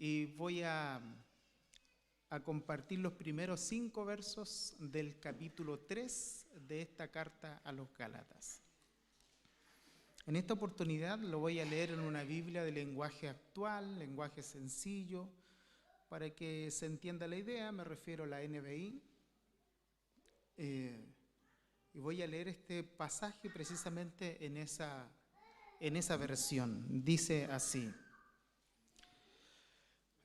y voy a compartir los primeros 5 versos del capítulo 3 de esta carta a los Gálatas. En esta oportunidad lo voy a leer en una Biblia de lenguaje actual, lenguaje sencillo, para que se entienda la idea. Me refiero a la NBI. Y voy a leer este pasaje precisamente en esa versión. Dice así: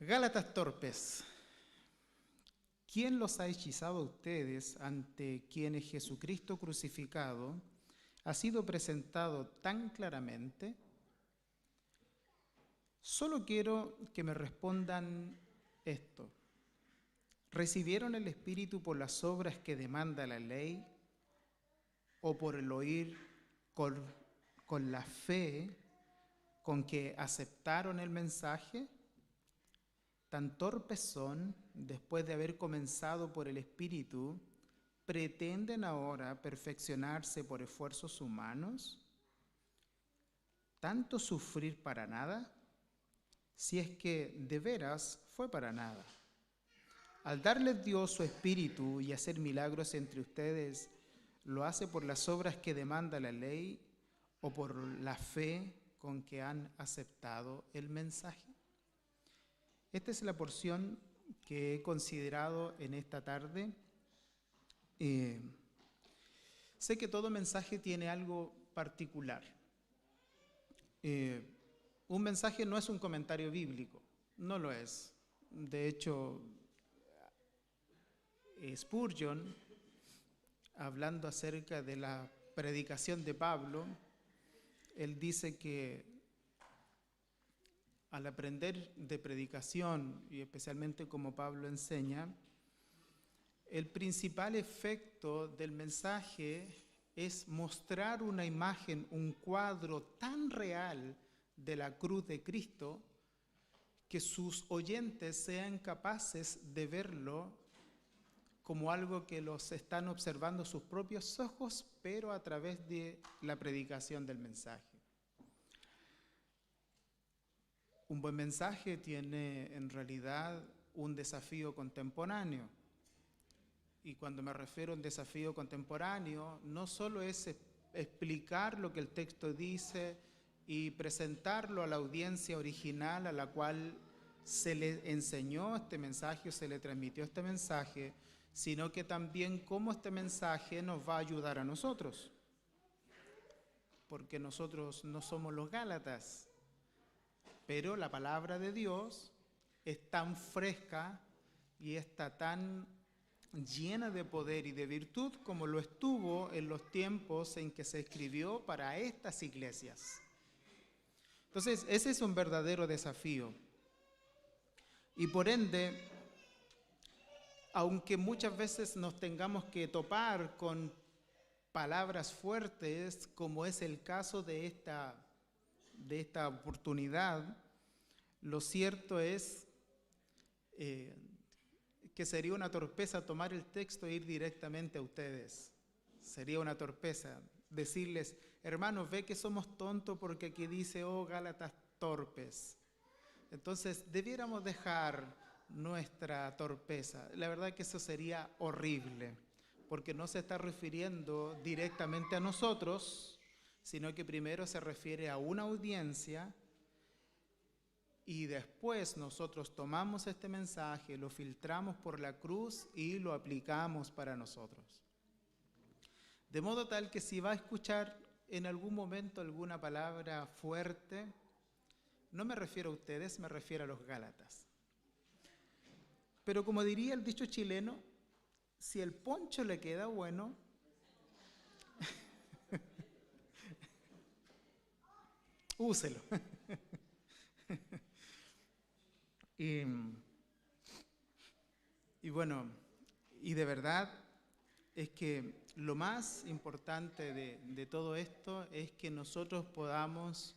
Gálatas torpes, ¿quién los ha hechizado a ustedes, ante quienes Jesucristo crucificado ha sido presentado tan claramente? Solo quiero que me respondan esto: ¿recibieron el Espíritu por las obras que demanda la ley o por el oír con la fe con que aceptaron el mensaje? Tan torpes son, después de haber comenzado por el Espíritu, ¿pretenden ahora perfeccionarse por esfuerzos humanos? ¿Tanto sufrir para nada? Si es que de veras fue para nada. Al darles Dios su Espíritu y hacer milagros entre ustedes, ¿lo hace por las obras que demanda la ley o por la fe con que han aceptado el mensaje? Esta es la porción que he considerado en esta tarde. Sé que todo mensaje tiene algo particular. Un mensaje no es un comentario bíblico, no lo es. De hecho, Spurgeon, hablando acerca de la predicación de Pablo, él dice que al aprender de predicación, y especialmente como Pablo enseña, el principal efecto del mensaje es mostrar una imagen, un cuadro tan real de la cruz de Cristo que sus oyentes sean capaces de verlo como algo que los están observando sus propios ojos, pero a través de la predicación del mensaje. Un buen mensaje tiene en realidad un desafío contemporáneo. Y cuando me refiero a un desafío contemporáneo, no solo es explicar lo que el texto dice y presentarlo a la audiencia original a la cual se le enseñó este mensaje o se le transmitió este mensaje, sino que también cómo este mensaje nos va a ayudar a nosotros. Porque nosotros no somos los Gálatas, pero la palabra de Dios es tan fresca y está tan llena de poder y de virtud como lo estuvo en los tiempos en que se escribió para estas iglesias. Entonces, ese es un verdadero desafío. Y por ende, aunque muchas veces nos tengamos que topar con palabras fuertes, como es el caso de esta oportunidad, lo cierto es que sería una torpeza tomar el texto e ir directamente a ustedes. Sería una torpeza decirles: hermanos, ve que somos tontos porque aquí dice, oh Gálatas torpes. Entonces debiéramos dejar nuestra torpeza. La verdad que eso sería horrible, porque no se está refiriendo directamente a nosotros, sino que primero se refiere a una audiencia. Y después nosotros tomamos este mensaje, lo filtramos por la cruz y lo aplicamos para nosotros. De modo tal que si va a escuchar en algún momento alguna palabra fuerte, no me refiero a ustedes, me refiero a los Gálatas. Pero como diría el dicho chileno, si el poncho le queda bueno, úselo. Y bueno, y de verdad es que lo más importante de todo esto es que nosotros podamos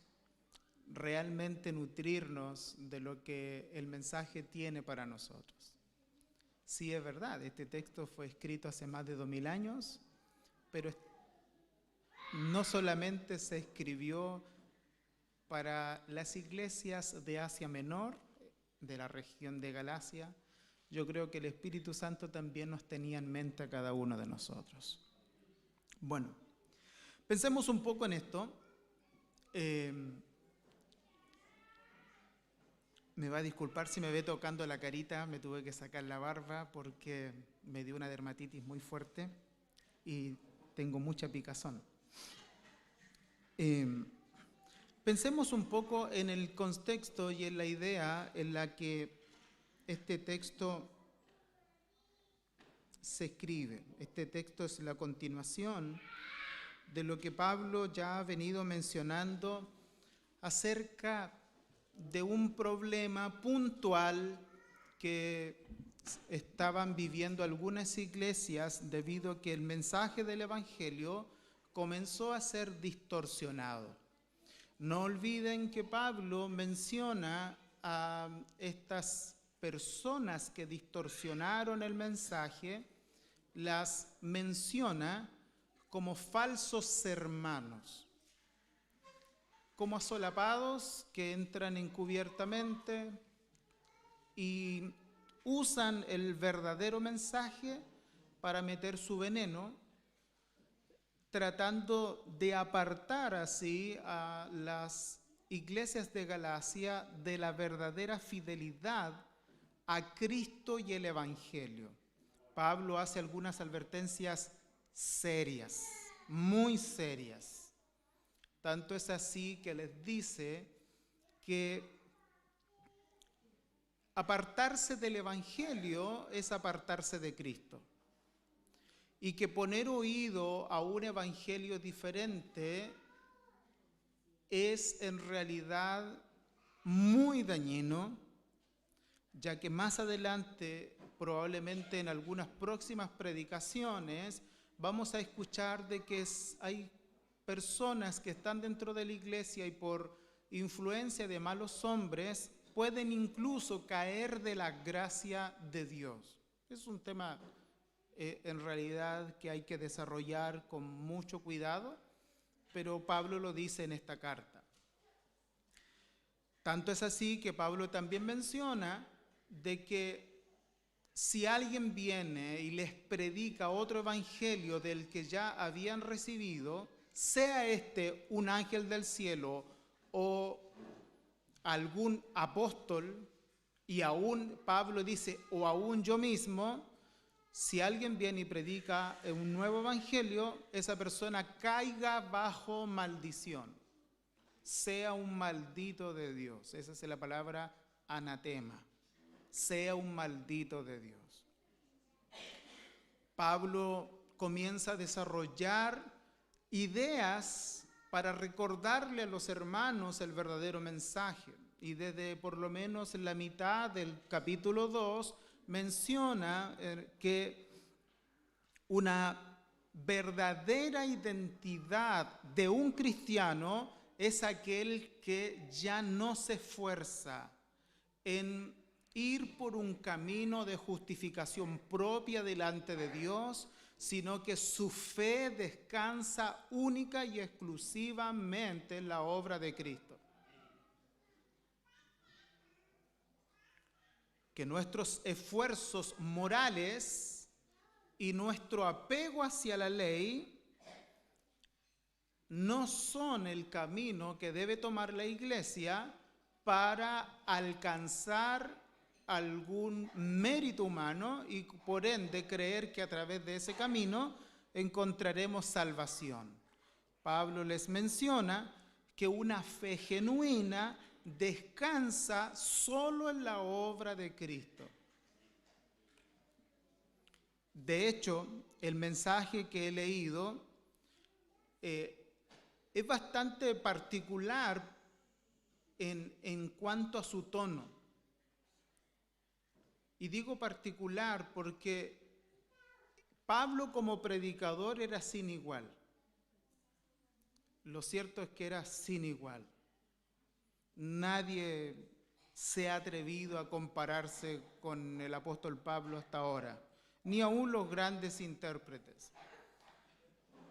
realmente nutrirnos de lo que el mensaje tiene para nosotros. Sí, es verdad, este texto fue escrito hace más de 2000 años, pero no solamente se escribió para las iglesias de Asia Menor, de la región de Galacia, yo creo que el Espíritu Santo también nos tenía en mente a cada uno de nosotros. Bueno, pensemos un poco en esto. Me va a disculpar si me ve tocando la carita, me tuve que sacar la barba porque me dio una dermatitis muy fuerte y tengo mucha picazón. Pensemos un poco en el contexto y en la idea en la que este texto se escribe. Este texto es la continuación de lo que Pablo ya ha venido mencionando acerca de un problema puntual que estaban viviendo algunas iglesias debido a que el mensaje del Evangelio comenzó a ser distorsionado. No olviden que Pablo menciona a estas personas que distorsionaron el mensaje, las menciona como falsos hermanos, como asolapados que entran encubiertamente y usan el verdadero mensaje para meter su veneno, tratando de apartar así a las iglesias de Galacia de la verdadera fidelidad a Cristo y el Evangelio. Pablo hace algunas advertencias serias, muy serias. Tanto es así que les dice que apartarse del Evangelio es apartarse de Cristo. Y que poner oído a un evangelio diferente es en realidad muy dañino, ya que más adelante, probablemente en algunas próximas predicaciones, vamos a escuchar de que hay personas que están dentro de la iglesia y por influencia de malos hombres pueden incluso caer de la gracia de Dios. Es un tema en realidad que hay que desarrollar con mucho cuidado, pero Pablo lo dice en esta carta. Tanto es así que Pablo también menciona de que si alguien viene y les predica otro evangelio del que ya habían recibido, sea este un ángel del cielo o algún apóstol, y aún Pablo dice, o aún yo mismo, si alguien viene y predica un nuevo evangelio, esa persona caiga bajo maldición, sea un maldito de Dios. Esa es la palabra anatema, sea un maldito de Dios. Pablo comienza a desarrollar ideas para recordarle a los hermanos el verdadero mensaje. Y desde por lo menos la mitad del capítulo 2 menciona que una verdadera identidad de un cristiano es aquel que ya no se esfuerza en ir por un camino de justificación propia delante de Dios, sino que su fe descansa única y exclusivamente en la obra de Cristo. Que nuestros esfuerzos morales y nuestro apego hacia la ley no son el camino que debe tomar la iglesia para alcanzar algún mérito humano y por ende creer que a través de ese camino encontraremos salvación. Pablo les menciona que una fe genuina descansa solo en la obra de Cristo. De hecho, el mensaje que he leído es bastante particular en cuanto a su tono. Y digo particular porque Pablo como predicador era sin igual. Lo cierto es que era sin igual. Nadie se ha atrevido a compararse con el apóstol Pablo hasta ahora, ni aún los grandes intérpretes.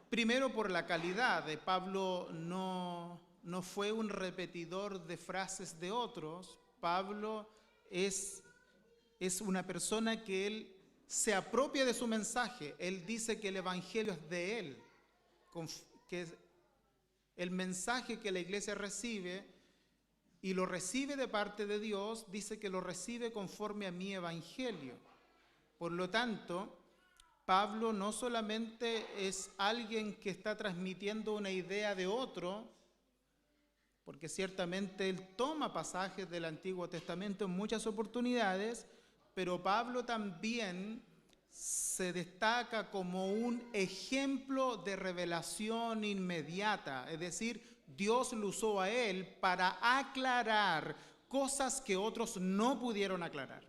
Primero por la calidad. Pablo no fue un repetidor de frases de otros. Pablo es una persona que él se apropia de su mensaje. Él dice que el evangelio es de él, que el mensaje que la iglesia recibe y lo recibe de parte de Dios, dice que lo recibe conforme a mi evangelio. Por lo tanto, Pablo no solamente es alguien que está transmitiendo una idea de otro, porque ciertamente él toma pasajes del Antiguo Testamento en muchas oportunidades, pero Pablo también se destaca como un ejemplo de revelación inmediata, es decir, Dios lo usó a él para aclarar cosas que otros no pudieron aclarar.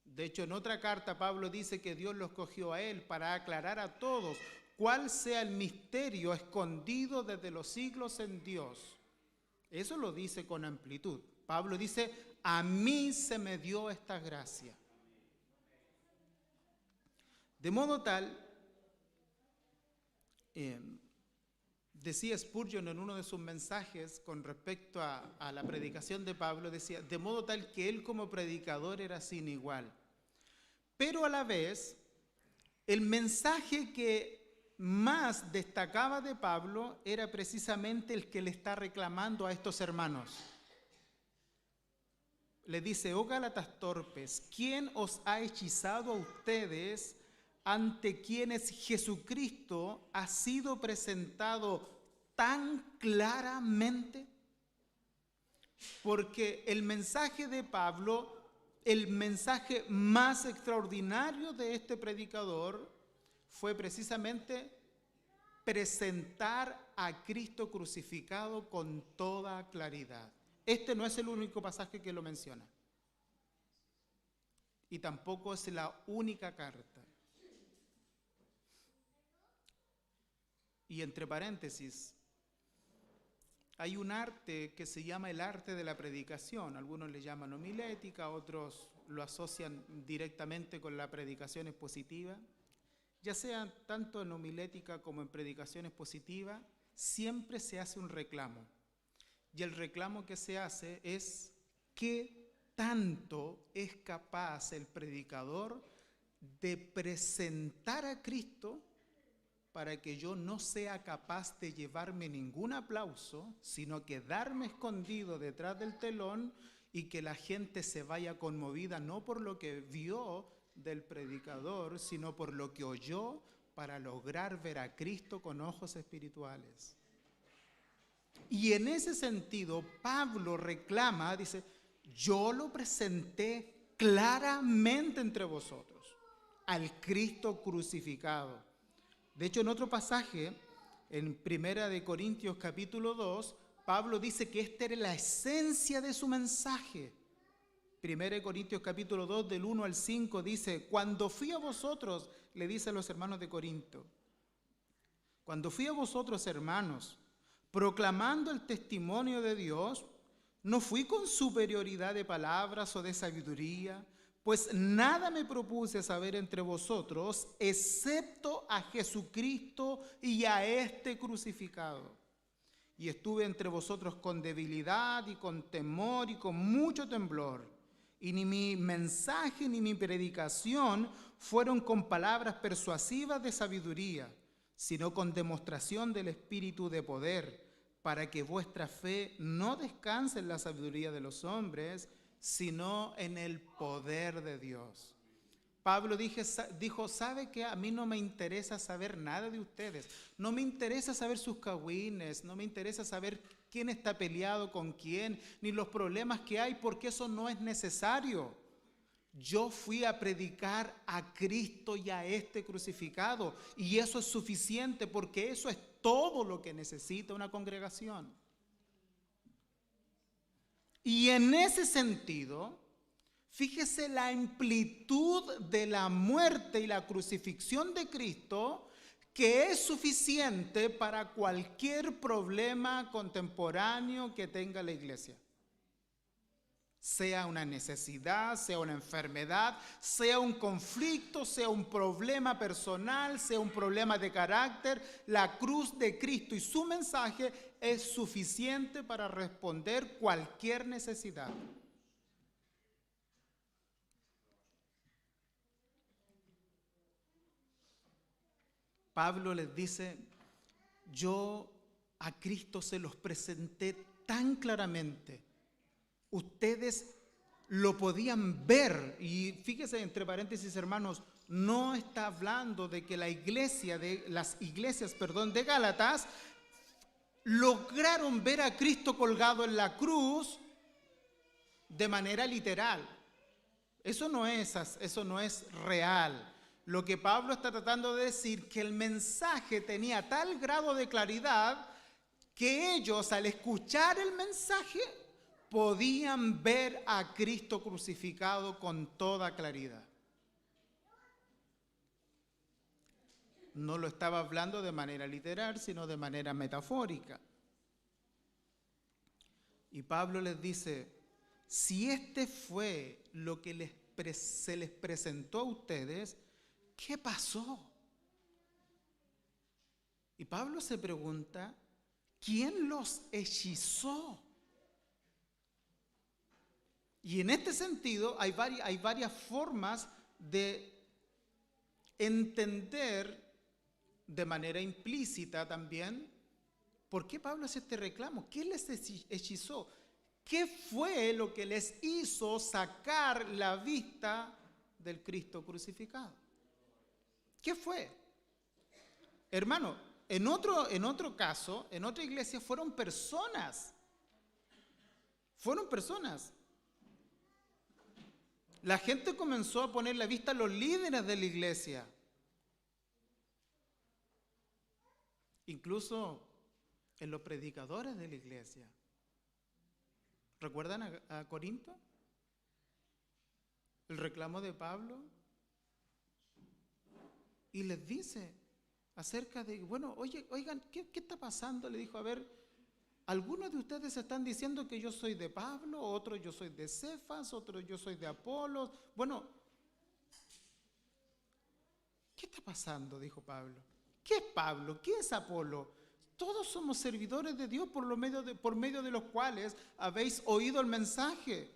De hecho, en otra carta Pablo dice que Dios lo escogió a él para aclarar a todos cuál sea el misterio escondido desde los siglos en Dios. Eso lo dice con amplitud. Pablo dice, a mí se me dio esta gracia. De modo tal, decía Spurgeon en uno de sus mensajes con respecto a la predicación de Pablo, decía, de modo tal que él como predicador era sin igual. Pero a la vez, el mensaje que más destacaba de Pablo era precisamente el que le está reclamando a estos hermanos. Le dice, oh Gálatas torpes, ¿quién os ha hechizado a ustedes ante quienes Jesucristo ha sido presentado tan claramente? Porque el mensaje de Pablo, el mensaje más extraordinario de este predicador, fue precisamente presentar a Cristo crucificado con toda claridad. Este no es el único pasaje que lo menciona. Y tampoco es la única carta. Y entre paréntesis, hay un arte que se llama el arte de la predicación. Algunos le llaman homilética, otros lo asocian directamente con la predicación expositiva. Ya sea tanto en homilética como en predicación expositiva, siempre se hace un reclamo. Y el reclamo que se hace es qué tanto es capaz el predicador de presentar a Cristo para que yo no sea capaz de llevarme ningún aplauso, sino quedarme escondido detrás del telón y que la gente se vaya conmovida no por lo que vio del predicador, sino por lo que oyó, para lograr ver a Cristo con ojos espirituales. Y en ese sentido, Pablo reclama, dice, yo lo presenté claramente entre vosotros, al Cristo crucificado. De hecho, en otro pasaje, en 1 Corintios capítulo 2, Pablo dice que esta era la esencia de su mensaje. 1 Corintios capítulo 2, del 1 al 5, dice, cuando fui a vosotros, le dice a los hermanos de Corinto, cuando fui a vosotros, hermanos, proclamando el testimonio de Dios, no fui con superioridad de palabras o de sabiduría, pues nada me propuse saber entre vosotros, excepto a Jesucristo y a este crucificado. Y estuve entre vosotros con debilidad y con temor y con mucho temblor. Y ni mi mensaje ni mi predicación fueron con palabras persuasivas de sabiduría, sino con demostración del Espíritu de poder, para que vuestra fe no descanse en la sabiduría de los hombres, sino en el poder de Dios. Pablo dijo, ¿sabe qué? A mí no me interesa saber nada de ustedes. No me interesa saber sus cagüines, no me interesa saber quién está peleado con quién, ni los problemas que hay, porque eso no es necesario. Yo fui a predicar a Cristo y a este crucificado, y eso es suficiente, porque eso es todo lo que necesita una congregación. Y en ese sentido, fíjese la amplitud de la muerte y la crucifixión de Cristo, que es suficiente para cualquier problema contemporáneo que tenga la iglesia. Sea una necesidad, sea una enfermedad, sea un conflicto, sea un problema personal, sea un problema de carácter, la cruz de Cristo y su mensaje es suficiente para responder cualquier necesidad. Pablo les dice, yo a Cristo se los presenté tan claramente. Ustedes lo podían ver. Y fíjese, entre paréntesis, hermanos, no está hablando de que las iglesias de Gálatas lograron ver a Cristo colgado en la cruz de manera literal. Eso no es real. Lo que Pablo está tratando de decir, que el mensaje tenía tal grado de claridad que ellos, al escuchar el mensaje, podían ver a Cristo crucificado con toda claridad. No lo estaba hablando de manera literal, sino de manera metafórica. Y Pablo les dice, si este fue lo que se les presentó a ustedes, ¿qué pasó? Y Pablo se pregunta, ¿quién los hechizó? Y en este sentido hay varias formas de entender de manera implícita también por qué Pablo hace este reclamo. ¿Qué les hechizó? ¿Qué fue lo que les hizo sacar la vista del Cristo crucificado? ¿Qué fue? Hermano, en otro caso, en otra iglesia fueron personas. Fueron personas. La gente comenzó a poner la vista a los líderes de la iglesia. Incluso en los predicadores de la iglesia. ¿Recuerdan a Corinto? El reclamo de Pablo. Y les dice acerca de, bueno, oigan, ¿qué está pasando? Le dijo, a ver, algunos de ustedes están diciendo que yo soy de Pablo, otros yo soy de Cefas, otros yo soy de Apolos. Bueno, ¿qué está pasando? Dijo Pablo. ¿Qué es Pablo? ¿Qué es Apolo? Todos somos servidores de Dios por medio de los cuales habéis oído el mensaje.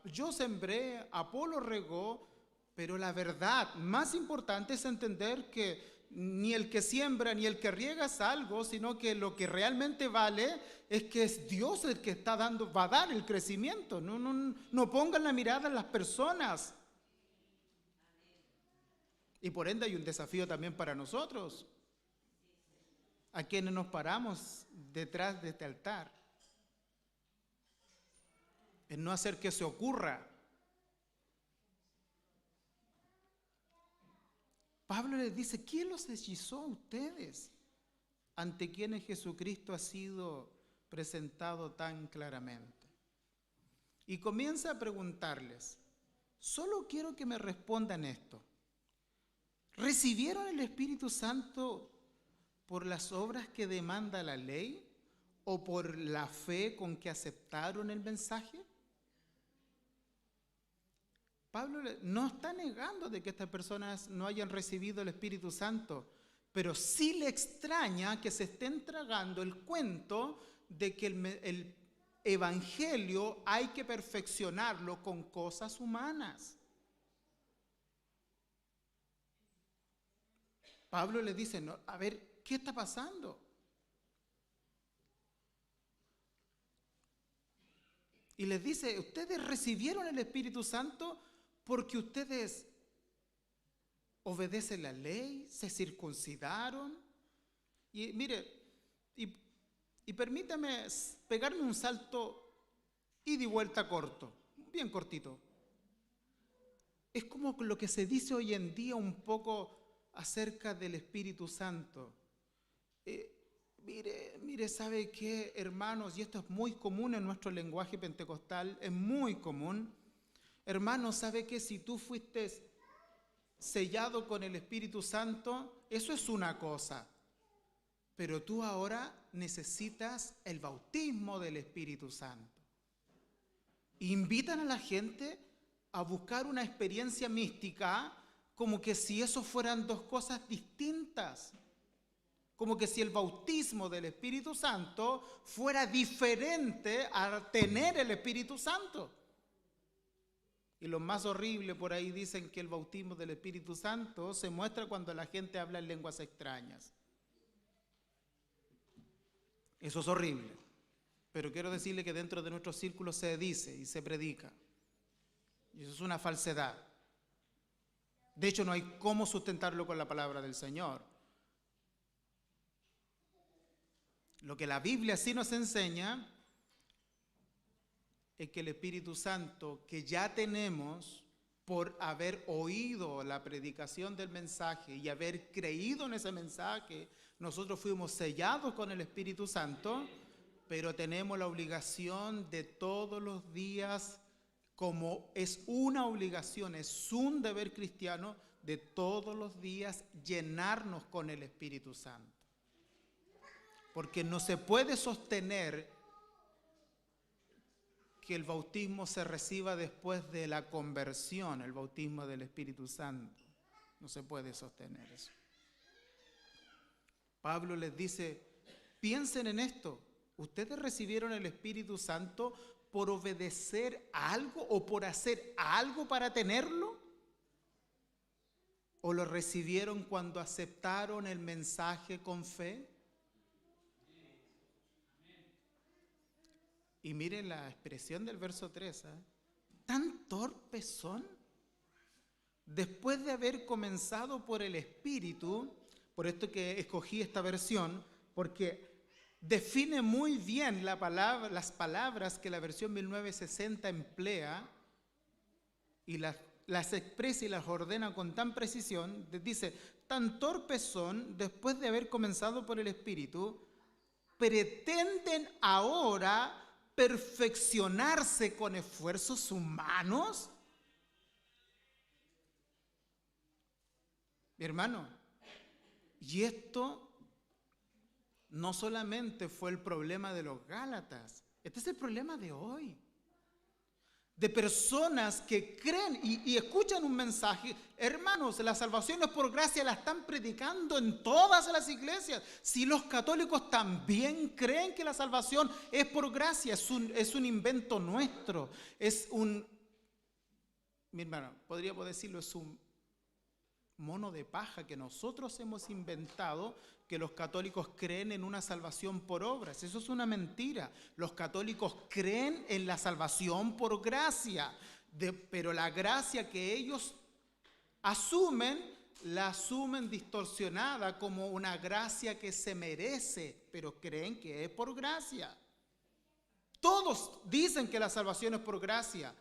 Yo sembré, Apolo regó, pero la verdad más importante es entender que ni el que siembra ni el que riega es algo, sino que lo que realmente vale es que es Dios el que va a dar el crecimiento. No pongan la mirada en las personas. Y por ende hay un desafío también para nosotros, a quienes nos paramos detrás de este altar, en no hacer que se ocurra. Pablo les dice, ¿quién los hechizó a ustedes ante quienes Jesucristo ha sido presentado tan claramente? Y comienza a preguntarles, solo quiero que me respondan esto. ¿Recibieron el Espíritu Santo por las obras que demanda la ley o por la fe con que aceptaron el mensaje? Pablo no está negando de que estas personas no hayan recibido el Espíritu Santo, pero sí le extraña que se estén tragando el cuento de que el evangelio hay que perfeccionarlo con cosas humanas. Pablo le dice, no, a ver, ¿qué está pasando? Y les dice, ustedes recibieron el Espíritu Santo porque ustedes obedecen la ley, se circuncidaron. Y mire, y permítame pegarme un salto ida y vuelta corto, bien cortito. Es como lo que se dice hoy en día un poco acerca del Espíritu Santo. Mire, ¿sabe qué, hermanos? Y esto es muy común en nuestro lenguaje pentecostal, es muy común. Hermanos, ¿sabe qué? Si tú fuiste sellado con el Espíritu Santo, eso es una cosa. Pero tú ahora necesitas el bautismo del Espíritu Santo. Invitan a la gente a buscar una experiencia mística como que si eso fueran dos cosas distintas. Como que si el bautismo del Espíritu Santo fuera diferente a tener el Espíritu Santo. Y lo más horrible, por ahí dicen que el bautismo del Espíritu Santo se muestra cuando la gente habla en lenguas extrañas. Eso es horrible. Pero quiero decirle que dentro de nuestros círculos se dice y se predica. Y eso es una falsedad. De hecho, no hay cómo sustentarlo con la palabra del Señor. Lo que la Biblia sí nos enseña es que el Espíritu Santo que ya tenemos por haber oído la predicación del mensaje y haber creído en ese mensaje, nosotros fuimos sellados con el Espíritu Santo, pero tenemos la obligación de todos los días, como es una obligación, es un deber cristiano, de todos los días llenarnos con el Espíritu Santo. Porque no se puede sostener que el bautismo se reciba después de la conversión, el bautismo del Espíritu Santo. No se puede sostener eso. Pablo les dice, piensen en esto. ¿Ustedes recibieron el Espíritu Santo por obedecer algo o por hacer algo para tenerlo? ¿O lo recibieron cuando aceptaron el mensaje con fe? Y miren la expresión del verso 3, ¿tan torpes son? Después de haber comenzado por el Espíritu, por esto que escogí esta versión, porque define muy bien las palabras que la versión 1960 emplea y las expresa y las ordena con tan precisión. Dice, tan torpes son, después de haber comenzado por el Espíritu, pretenden ahora perfeccionarse con esfuerzos humanos. Mi hermano, y esto no solamente fue el problema de los Gálatas, este es el problema de hoy. De personas que creen y escuchan un mensaje. Hermanos, la salvación es por gracia, la están predicando en todas las iglesias. Si los católicos también creen que la salvación es por gracia, es un invento nuestro. Mi hermano, podríamos decirlo, es un mono de paja que nosotros hemos inventado, que los católicos creen en una salvación por obras. Eso es una mentira. Los católicos creen en la salvación por gracia, pero la gracia que ellos asumen, la asumen distorsionada como una gracia que se merece, pero creen que es por gracia. Todos dicen que la salvación es por gracia.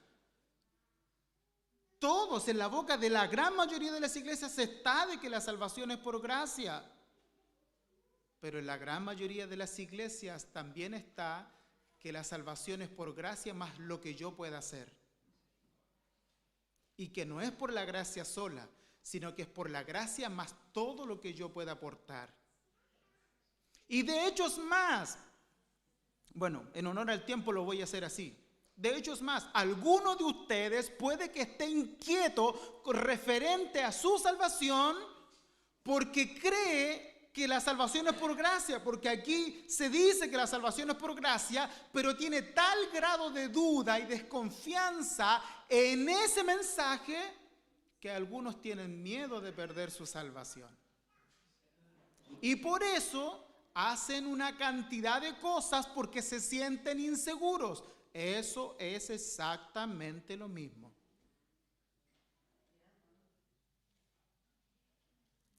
Todos, en la boca de la gran mayoría de las iglesias está de que la salvación es por gracia. Pero en la gran mayoría de las iglesias también está que la salvación es por gracia más lo que yo pueda hacer. Y que no es por la gracia sola, sino que es por la gracia más todo lo que yo pueda aportar. Y de hecho es más, bueno, en honor al tiempo lo voy a hacer así. De hecho es más, alguno de ustedes puede que esté inquieto referente a su salvación porque cree que la salvación es por gracia, porque aquí se dice que la salvación es por gracia, pero tiene tal grado de duda y desconfianza en ese mensaje que algunos tienen miedo de perder su salvación. Y por eso hacen una cantidad de cosas porque se sienten inseguros. Eso es exactamente lo mismo.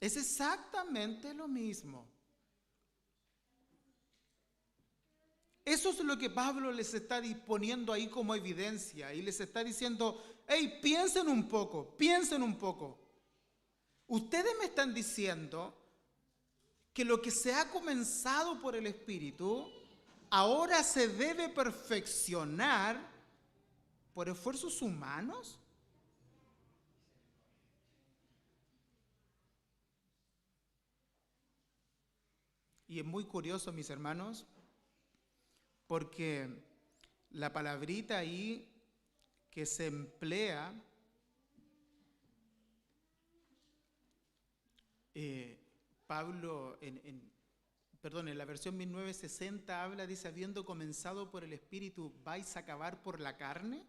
Es exactamente lo mismo. Eso es lo que Pablo les está poniendo ahí como evidencia y les está diciendo, hey, piensen un poco, piensen un poco. Ustedes me están diciendo que lo que se ha comenzado por el Espíritu ahora se debe perfeccionar por esfuerzos humanos. Y es muy curioso, mis hermanos, porque la palabrita ahí que se emplea, Pablo, en la versión 1960 habla, dice, habiendo comenzado por el Espíritu, ¿vais a acabar por la carne?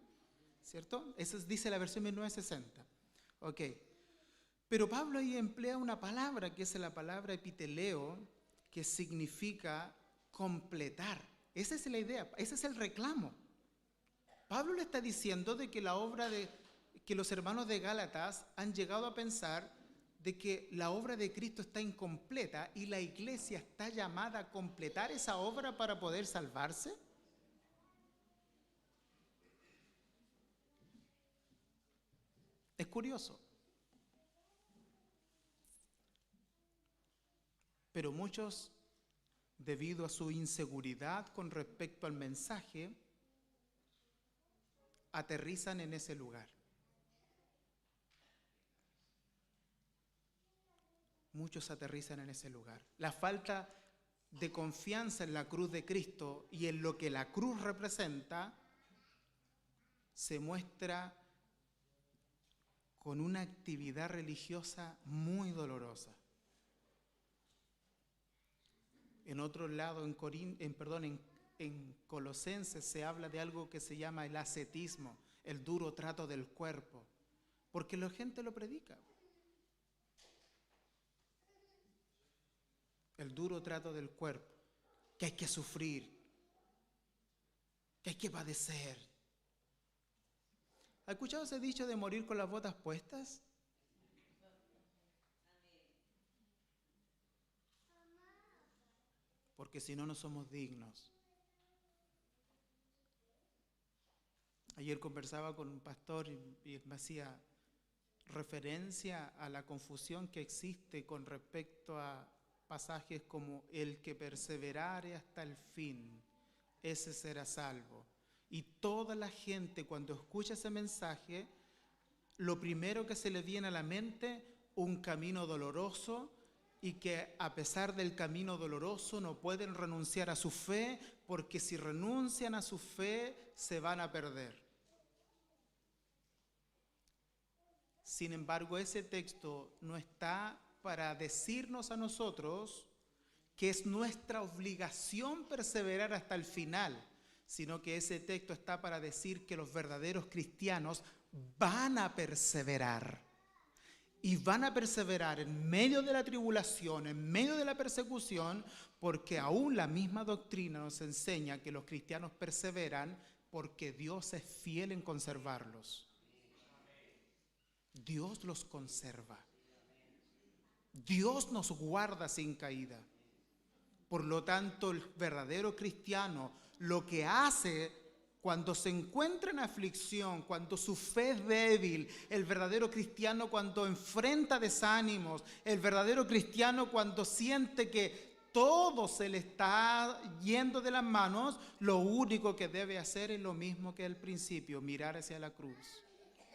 ¿cierto? Eso dice la versión 1960. Ok. Pero Pablo ahí emplea una palabra que es la palabra epiteleo, que significa completar. Esa es la idea, ese es el reclamo. Pablo le está diciendo de que que los hermanos de Gálatas han llegado a pensar de que la obra de Cristo está incompleta y la iglesia está llamada a completar esa obra para poder salvarse. Es curioso. Pero muchos, debido a su inseguridad con respecto al mensaje, aterrizan en ese lugar. Muchos aterrizan en ese lugar. La falta de confianza en la cruz de Cristo y en lo que la cruz representa se muestra con una actividad religiosa muy dolorosa. En otro lado, en Colosenses se habla de algo que se llama el ascetismo, el duro trato del cuerpo, porque la gente lo predica. El duro trato del cuerpo, que hay que sufrir, que hay que padecer. ¿Ha escuchado ese dicho de morir con las botas puestas? Porque si no, no somos dignos. Ayer conversaba con un pastor y me hacía referencia a la confusión que existe con respecto a pasajes como el que perseverare hasta el fin, ese será salvo. Y toda la gente cuando escucha ese mensaje, lo primero que se le viene a la mente, un camino doloroso, y que a pesar del camino doloroso no pueden renunciar a su fe, porque si renuncian a su fe se van a perder. Sin embargo, ese texto no está para decirnos a nosotros que es nuestra obligación perseverar hasta el final, sino que ese texto está para decir que los verdaderos cristianos van a perseverar. Y van a perseverar en medio de la tribulación, en medio de la persecución, porque aún la misma doctrina nos enseña que los cristianos perseveran porque Dios es fiel en conservarlos. Dios los conserva. Dios nos guarda sin caída. Por lo tanto, el verdadero cristiano lo que hace cuando se encuentra en aflicción, cuando su fe es débil, el verdadero cristiano cuando enfrenta desánimos, el verdadero cristiano cuando siente que todo se le está yendo de las manos, lo único que debe hacer es lo mismo que al principio, mirar hacia la cruz.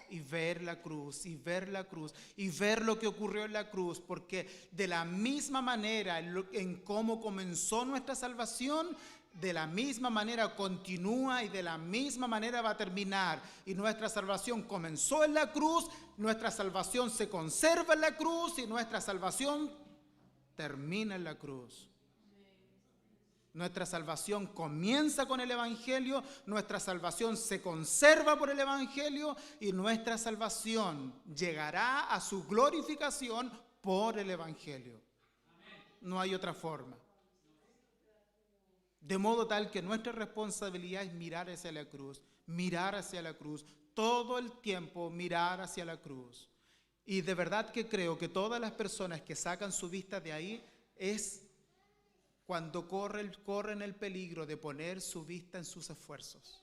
Y ver la cruz, y ver la cruz, y ver lo que ocurrió en la cruz, porque de la misma manera en cómo comenzó nuestra salvación, de la misma manera continúa y de la misma manera va a terminar. Y nuestra salvación comenzó en la cruz, nuestra salvación se conserva en la cruz y nuestra salvación termina en la cruz. Nuestra salvación comienza con el Evangelio, nuestra salvación se conserva por el Evangelio y nuestra salvación llegará a su glorificación por el Evangelio. No hay otra forma. De modo tal que nuestra responsabilidad es mirar hacia la cruz, todo el tiempo mirar hacia la cruz. Y de verdad que creo que todas las personas que sacan su vista de ahí es cuando corren el peligro de poner su vista en sus esfuerzos.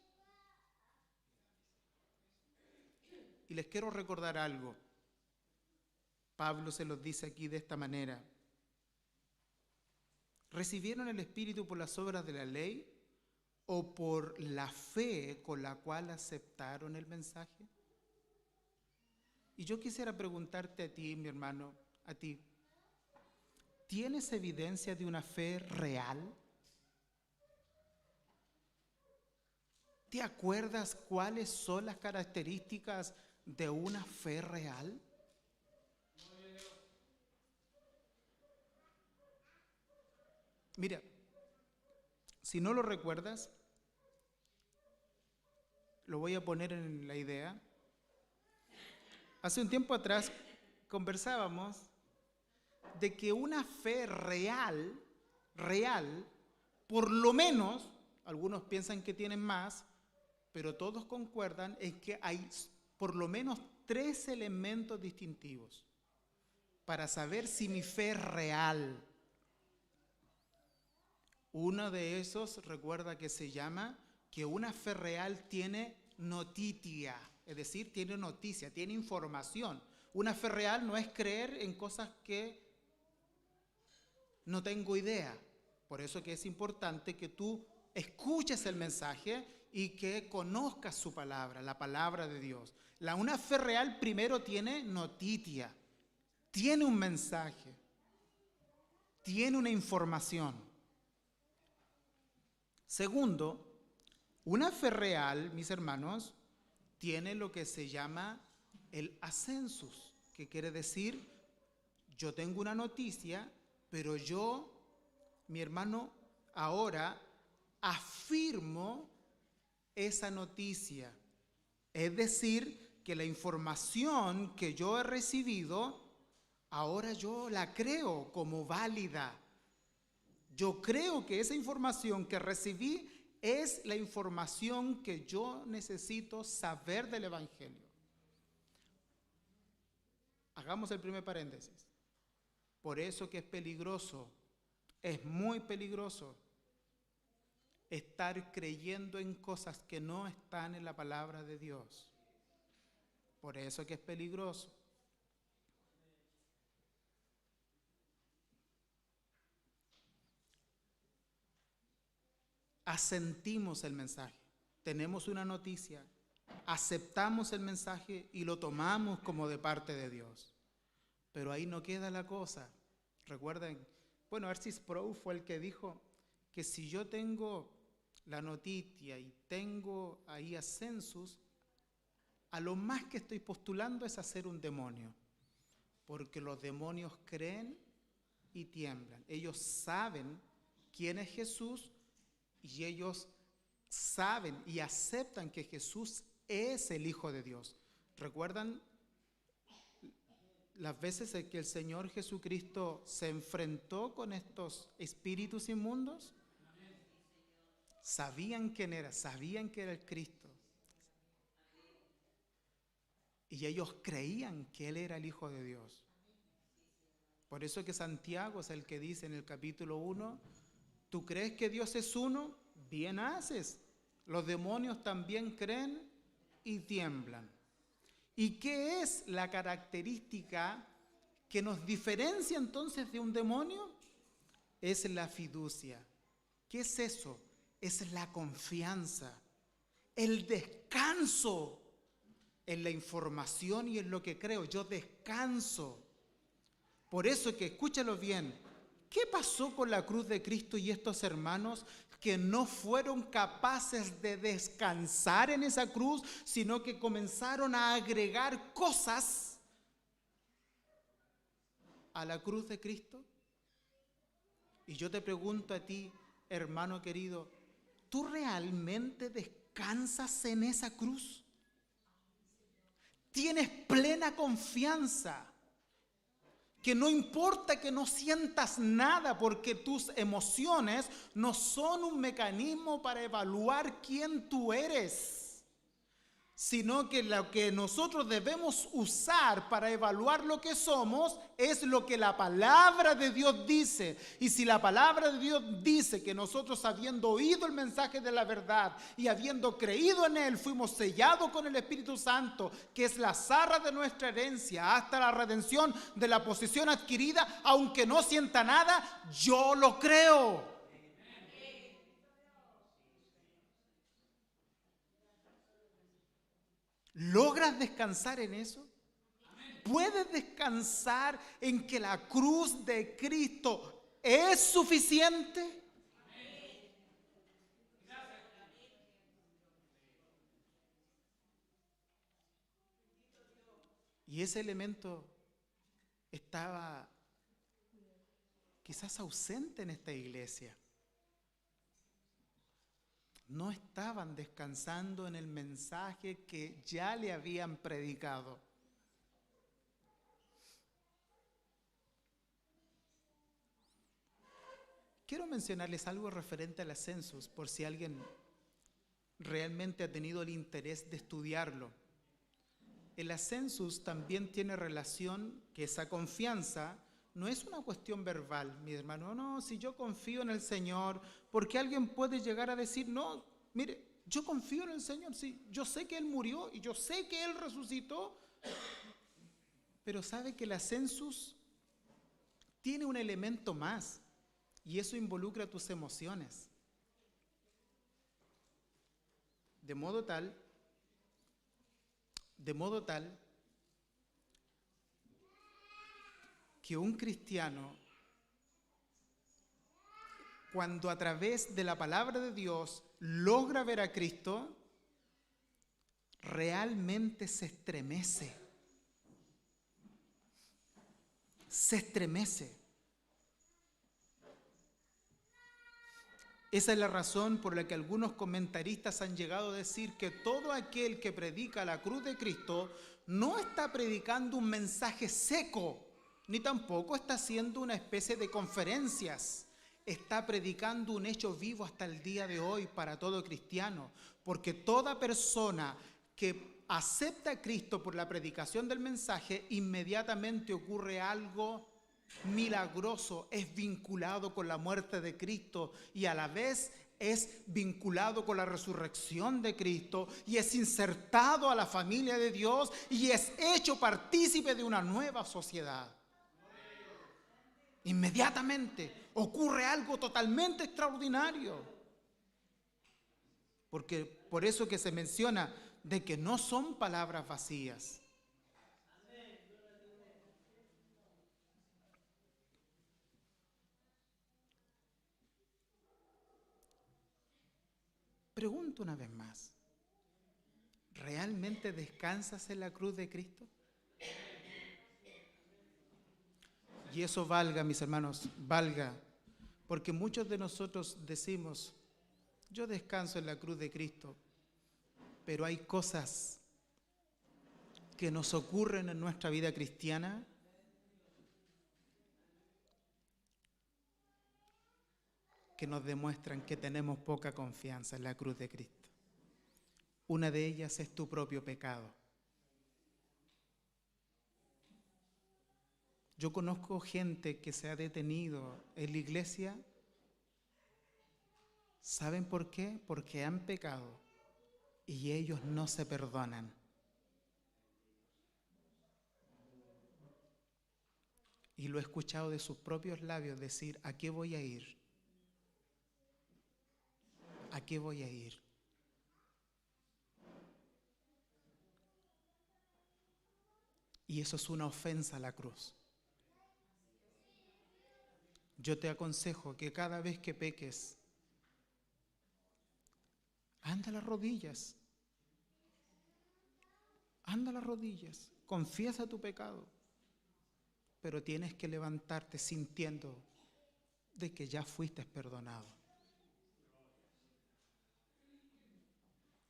Y les quiero recordar algo. Pablo se los dice aquí de esta manera. ¿Recibieron el Espíritu por las obras de la ley o por la fe con la cual aceptaron el mensaje? Y yo quisiera preguntarte a ti, mi hermano, a ti. ¿Tienes evidencia de una fe real? ¿Te acuerdas cuáles son las características de una fe real? Mira, si no lo recuerdas, lo voy a poner en la idea. Hace un tiempo atrás conversábamos de que una fe real, por lo menos, algunos piensan que tienen más, pero todos concuerdan en que hay por lo menos 3 elementos distintivos para saber si mi fe es real. Uno de esos, recuerda que se llama, que una fe real tiene notitia, es decir, tiene noticia, tiene información. Una fe real no es creer en cosas que no tengo idea. Por eso que es importante que tú escuches el mensaje y que conozcas su palabra, la palabra de Dios. Una fe real primero tiene notitia, tiene un mensaje, tiene una información. Segundo, una fe real, mis hermanos, tiene lo que se llama el ascensus, que quiere decir, yo tengo una noticia, pero yo, mi hermano, ahora afirmo esa noticia. Es decir, que la información que yo he recibido, ahora yo la creo como válida. Yo creo que esa información que recibí es la información que yo necesito saber del Evangelio. Hagamos el primer paréntesis. Por eso que es peligroso, es muy peligroso estar creyendo en cosas que no están en la palabra de Dios. Por eso que es peligroso. Asentimos el mensaje, tenemos una noticia, aceptamos el mensaje y lo tomamos como de parte de Dios. Pero ahí no queda la cosa. Recuerden, bueno, R.C. Sproul fue el que dijo que si yo tengo la noticia y tengo ahí ascensus, a lo más que estoy postulando es hacer un demonio, porque los demonios creen y tiemblan. Ellos saben quién es Jesús y ellos saben y aceptan que Jesús es el Hijo de Dios. ¿Recuerdan las veces en que el Señor Jesucristo se enfrentó con estos espíritus inmundos? Sabían quién era, sabían que era el Cristo. Y ellos creían que Él era el Hijo de Dios. Por eso que Santiago es el que dice en el capítulo 1, ¿tú crees que Dios es uno? Bien haces. Los demonios también creen y tiemblan. ¿Y qué es la característica que nos diferencia entonces de un demonio? Es la fiducia. ¿Qué es eso? Es la confianza, el descanso en la información y en lo que creo. Yo descanso. Por eso que, escúchalo bien, ¿qué pasó con la cruz de Cristo y estos hermanos que no fueron capaces de descansar en esa cruz, sino que comenzaron a agregar cosas a la cruz de Cristo? Y yo te pregunto a ti, hermano querido, ¿tú realmente descansas en esa cruz? ¿Tienes plena confianza? Que no importa que no sientas nada, porque tus emociones no son un mecanismo para evaluar quién tú eres, sino que lo que nosotros debemos usar para evaluar lo que somos es lo que la palabra de Dios dice. Y si la palabra de Dios dice que nosotros, habiendo oído el mensaje de la verdad y habiendo creído en él, fuimos sellados con el Espíritu Santo, que es la zarra de nuestra herencia hasta la redención de la posesión adquirida, aunque no sienta nada, yo lo creo. ¿Logras descansar en eso? ¿Puedes descansar en que la cruz de Cristo es suficiente? Y ese elemento estaba quizás ausente en esta iglesia. No estaban descansando en el mensaje que ya le habían predicado. Quiero mencionarles algo referente al Ascensus, por si alguien realmente ha tenido el interés de estudiarlo. El Ascensus también tiene relación, que esa confianza no es una cuestión verbal, mi hermano. No, si yo confío en el Señor, porque alguien puede llegar a decir, no, mire, yo confío en el Señor, sí, yo sé que Él murió y yo sé que Él resucitó, pero sabe que el Ascensus tiene un elemento más, y eso involucra tus emociones. De modo tal que un cristiano, cuando a través de la palabra de Dios logra ver a Cristo, realmente se estremece. Se estremece. Esa es la razón por la que algunos comentaristas han llegado a decir que todo aquel que predica la cruz de Cristo no está predicando un mensaje seco, ni tampoco está haciendo una especie de conferencias. Está predicando un hecho vivo hasta el día de hoy para todo cristiano, porque toda persona que acepta a Cristo por la predicación del mensaje, inmediatamente ocurre algo milagroso, es vinculado con la muerte de Cristo y a la vez es vinculado con la resurrección de Cristo y es insertado a la familia de Dios y es hecho partícipe de una nueva sociedad. Inmediatamente ocurre algo totalmente extraordinario. Porque por eso que se menciona de que no son palabras vacías. Pregunto una vez más, ¿realmente descansas en la cruz de Cristo? Y eso valga, mis hermanos, valga, porque muchos de nosotros decimos, yo descanso en la cruz de Cristo, pero hay cosas que nos ocurren en nuestra vida cristiana que nos demuestran que tenemos poca confianza en la cruz de Cristo. Una de ellas es tu propio pecado. Yo conozco gente que se ha detenido en la iglesia. ¿Saben por qué? Porque han pecado y ellos no se perdonan. Y lo he escuchado de sus propios labios decir, ¿a qué voy a ir? ¿A qué voy a ir? Y eso es una ofensa a la cruz. Yo te aconsejo que cada vez que peques, anda a las rodillas. Anda a las rodillas, confiesa tu pecado, pero tienes que levantarte sintiendo de que ya fuiste perdonado.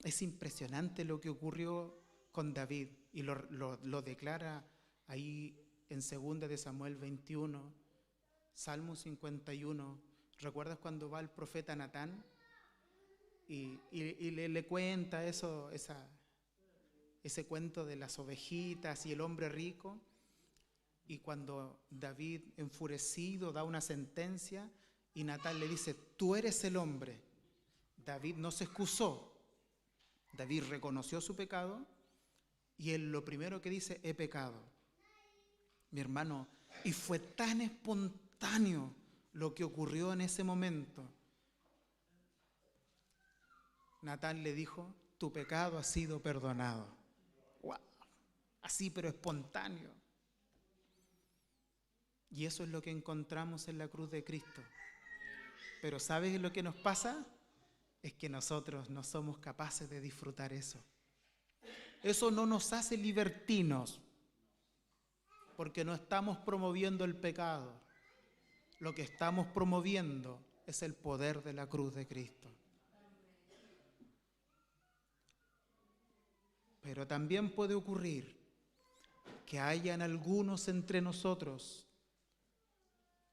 Es impresionante lo que ocurrió con David y lo declara ahí en 2 de Samuel 21, Salmo 51. ¿Recuerdas cuando va el profeta Natán y le cuenta ese cuento de las ovejitas y el hombre rico? Y cuando David, enfurecido, da una sentencia y Natán le dice, tú eres el hombre. David no se excusó. David reconoció su pecado y él lo primero que dice, he pecado. Mi hermano, y fue tan espontáneo lo que ocurrió en ese momento. Natán le dijo, tu pecado ha sido perdonado. ¡Wow! Así, pero espontáneo. Y eso es lo que encontramos en la cruz de Cristo. Pero ¿sabes lo que nos pasa? Es que nosotros no somos capaces de disfrutar eso. Eso no nos hace libertinos, porque no estamos promoviendo el pecado. Lo que estamos promoviendo es el poder de la cruz de Cristo. Pero también puede ocurrir que hayan algunos entre nosotros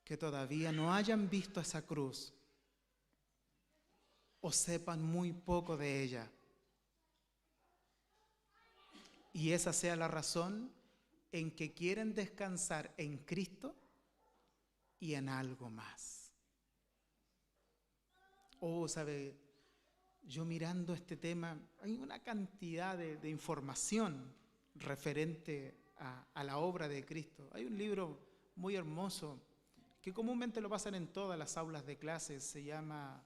que todavía no hayan visto esa cruz o sepan muy poco de ella. Y esa sea la razón en que quieren descansar en Cristo y en algo más. ¿Sabe? Yo mirando este tema, hay una cantidad de información referente a la obra de Cristo. Hay un libro muy hermoso que comúnmente lo pasan en todas las aulas de clases, se llama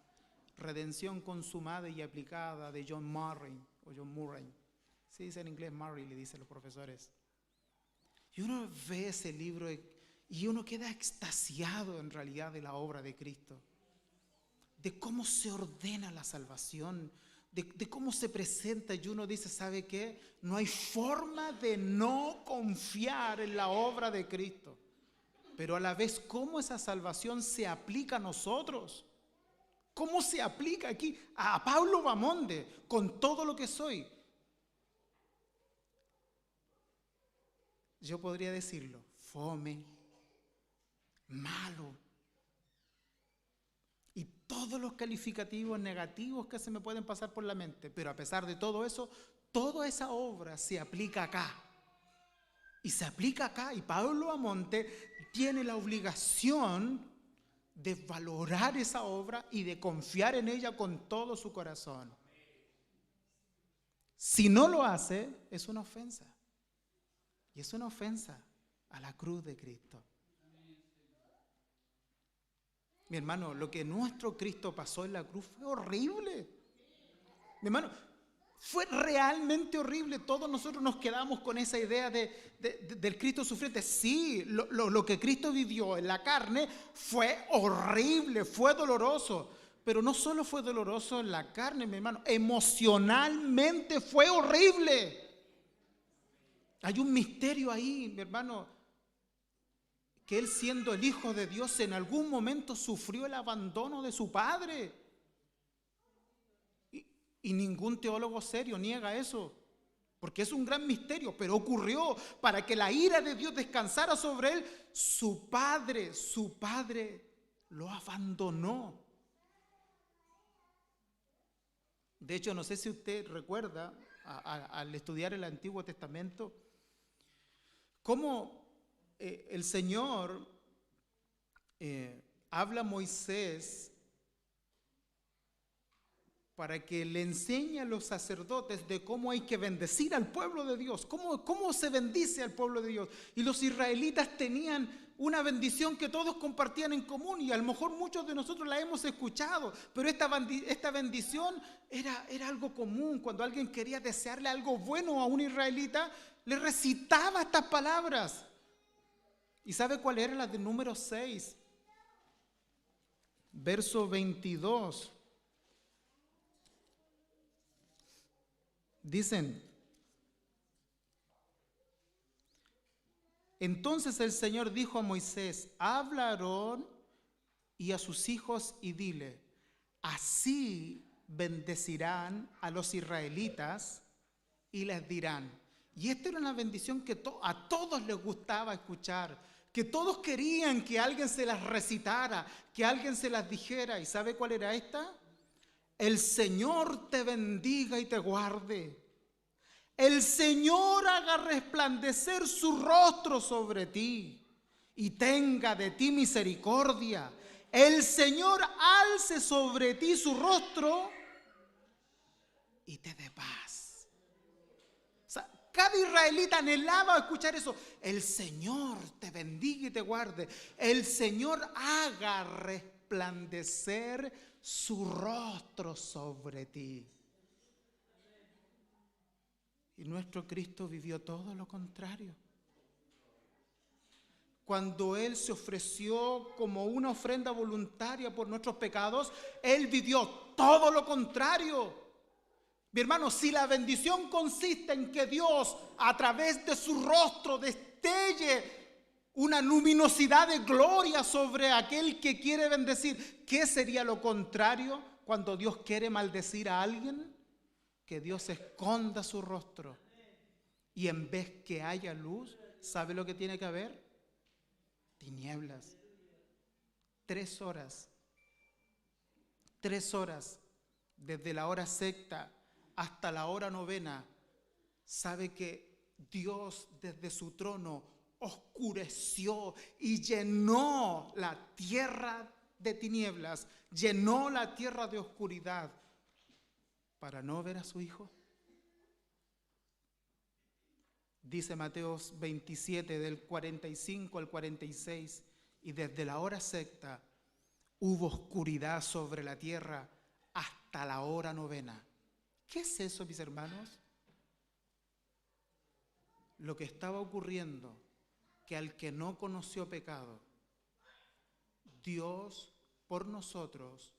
Redención consumada y aplicada, de John Murray. Se dice en inglés Murray, le dicen los profesores. Y uno ve ese libro y uno queda extasiado en realidad de la obra de Cristo, de cómo se ordena la salvación, de cómo se presenta, y uno dice, ¿sabe qué? No hay forma de no confiar en la obra de Cristo, pero a la vez cómo esa salvación se aplica a nosotros, cómo se aplica aquí a Pablo Bamonde, con todo lo que soy. Yo podría decirlo, fome, malo, y todos los calificativos negativos que se me pueden pasar por la mente, pero a pesar de todo eso, toda esa obra se aplica acá. Y se aplica acá, y Pablo Bamonde tiene la obligación de valorar esa obra y de confiar en ella con todo su corazón. Si no lo hace, es una ofensa. Y es una ofensa a la cruz de Cristo. Mi hermano, lo que nuestro Cristo pasó en la cruz fue horrible. Mi hermano, fue realmente horrible. Todos nosotros nos quedamos con esa idea del Cristo sufriente. Sí, lo que Cristo vivió en la carne fue horrible, fue doloroso. Pero no solo fue doloroso en la carne, mi hermano, emocionalmente fue horrible. Hay un misterio ahí, mi hermano, que él, siendo el Hijo de Dios, en algún momento sufrió el abandono de su Padre. Y ningún teólogo serio niega eso, porque es un gran misterio, pero ocurrió para que la ira de Dios descansara sobre él. Su Padre lo abandonó. De hecho, no sé si usted recuerda, al estudiar el Antiguo Testamento, cómo el Señor habla a Moisés para que le enseñe a los sacerdotes de cómo hay que bendecir al pueblo de Dios, cómo se bendice al pueblo de Dios. Y los israelitas tenían una bendición que todos compartían en común, y a lo mejor muchos de nosotros la hemos escuchado, pero esta bendición era algo común. Cuando alguien quería desearle algo bueno a un israelita, le recitaba estas palabras. ¿Y sabe cuál era? La de número 6, verso 22. Dicen: entonces el Señor dijo a Moisés: habla a Aarón y a sus hijos y dile, así bendecirán a los israelitas y les dirán. Y esta era una bendición que a todos les gustaba escuchar, que todos querían que alguien se las recitara, que alguien se las dijera. ¿Y sabe cuál era esta? El Señor te bendiga y te guarde. El Señor haga resplandecer su rostro sobre ti y tenga de ti misericordia. El Señor alce sobre ti su rostro y te dé paz. O sea, cada israelita anhelaba escuchar eso. El Señor te bendiga y te guarde. El Señor haga resplandecer su rostro sobre ti. Y nuestro Cristo vivió todo lo contrario. Cuando Él se ofreció como una ofrenda voluntaria por nuestros pecados, Él vivió todo lo contrario. Mi hermano, si la bendición consiste en que Dios, a través de su rostro, destelle una luminosidad de gloria sobre aquel que quiere bendecir, ¿qué sería lo contrario cuando Dios quiere maldecir a alguien? Que Dios esconda su rostro Y en vez que haya luz, ¿sabe lo que tiene que haber? Tinieblas. 3 horas. 3 horas. Desde la hora sexta hasta la hora novena. ¿Sabe que Dios desde su trono oscureció y llenó la tierra de tinieblas, llenó la tierra de oscuridad para no ver a su Hijo? Dice Mateos 27 del 45 al 46, y desde la hora sexta hubo oscuridad sobre la tierra hasta la hora novena. ¿Qué es eso, mis hermanos? Lo que estaba ocurriendo, que al que no conoció pecado, Dios por nosotros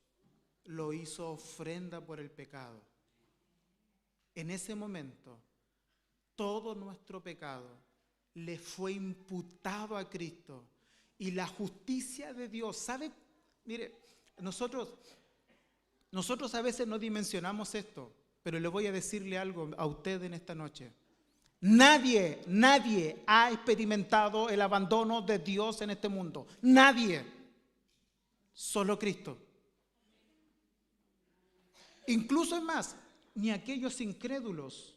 lo hizo ofrenda por el pecado. En ese momento, todo nuestro pecado le fue imputado a Cristo, y la justicia de Dios, ¿sabe? Mire, nosotros a veces no dimensionamos esto, pero le voy a decirle algo a usted en esta noche. Nadie ha experimentado el abandono de Dios en este mundo. Nadie. Solo Cristo. Incluso es más, ni aquellos incrédulos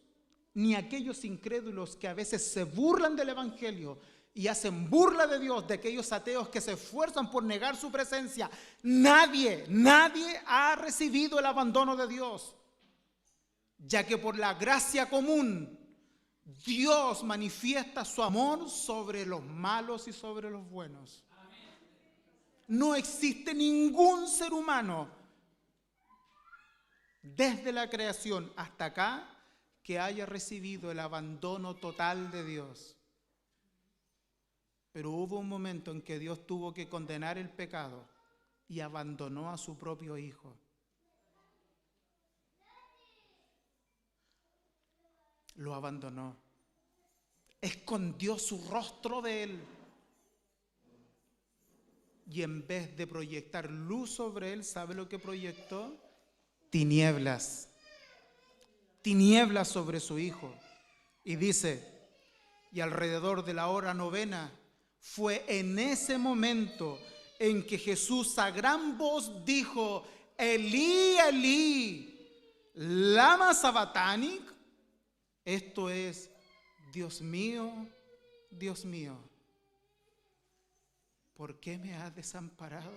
que a veces se burlan del Evangelio y hacen burla de Dios, de aquellos ateos que se esfuerzan por negar su presencia. Nadie ha recibido el abandono de Dios, ya que por la gracia común Dios manifiesta su amor sobre los malos y sobre los buenos. No existe ningún ser humano desde la creación hasta acá que haya recibido el abandono total de Dios. Pero hubo un momento en que Dios tuvo que condenar el pecado y abandonó a su propio Hijo. Lo abandonó. Escondió su rostro de él. Y en vez de proyectar luz sobre él, ¿sabe lo que proyectó? Tinieblas. Tinieblas sobre su Hijo. Y dice, y alrededor de la hora novena, fue en ese momento en que Jesús a gran voz dijo, Elí, Elí, lama sabachthani. Esto es, Dios mío, ¿por qué me has desamparado?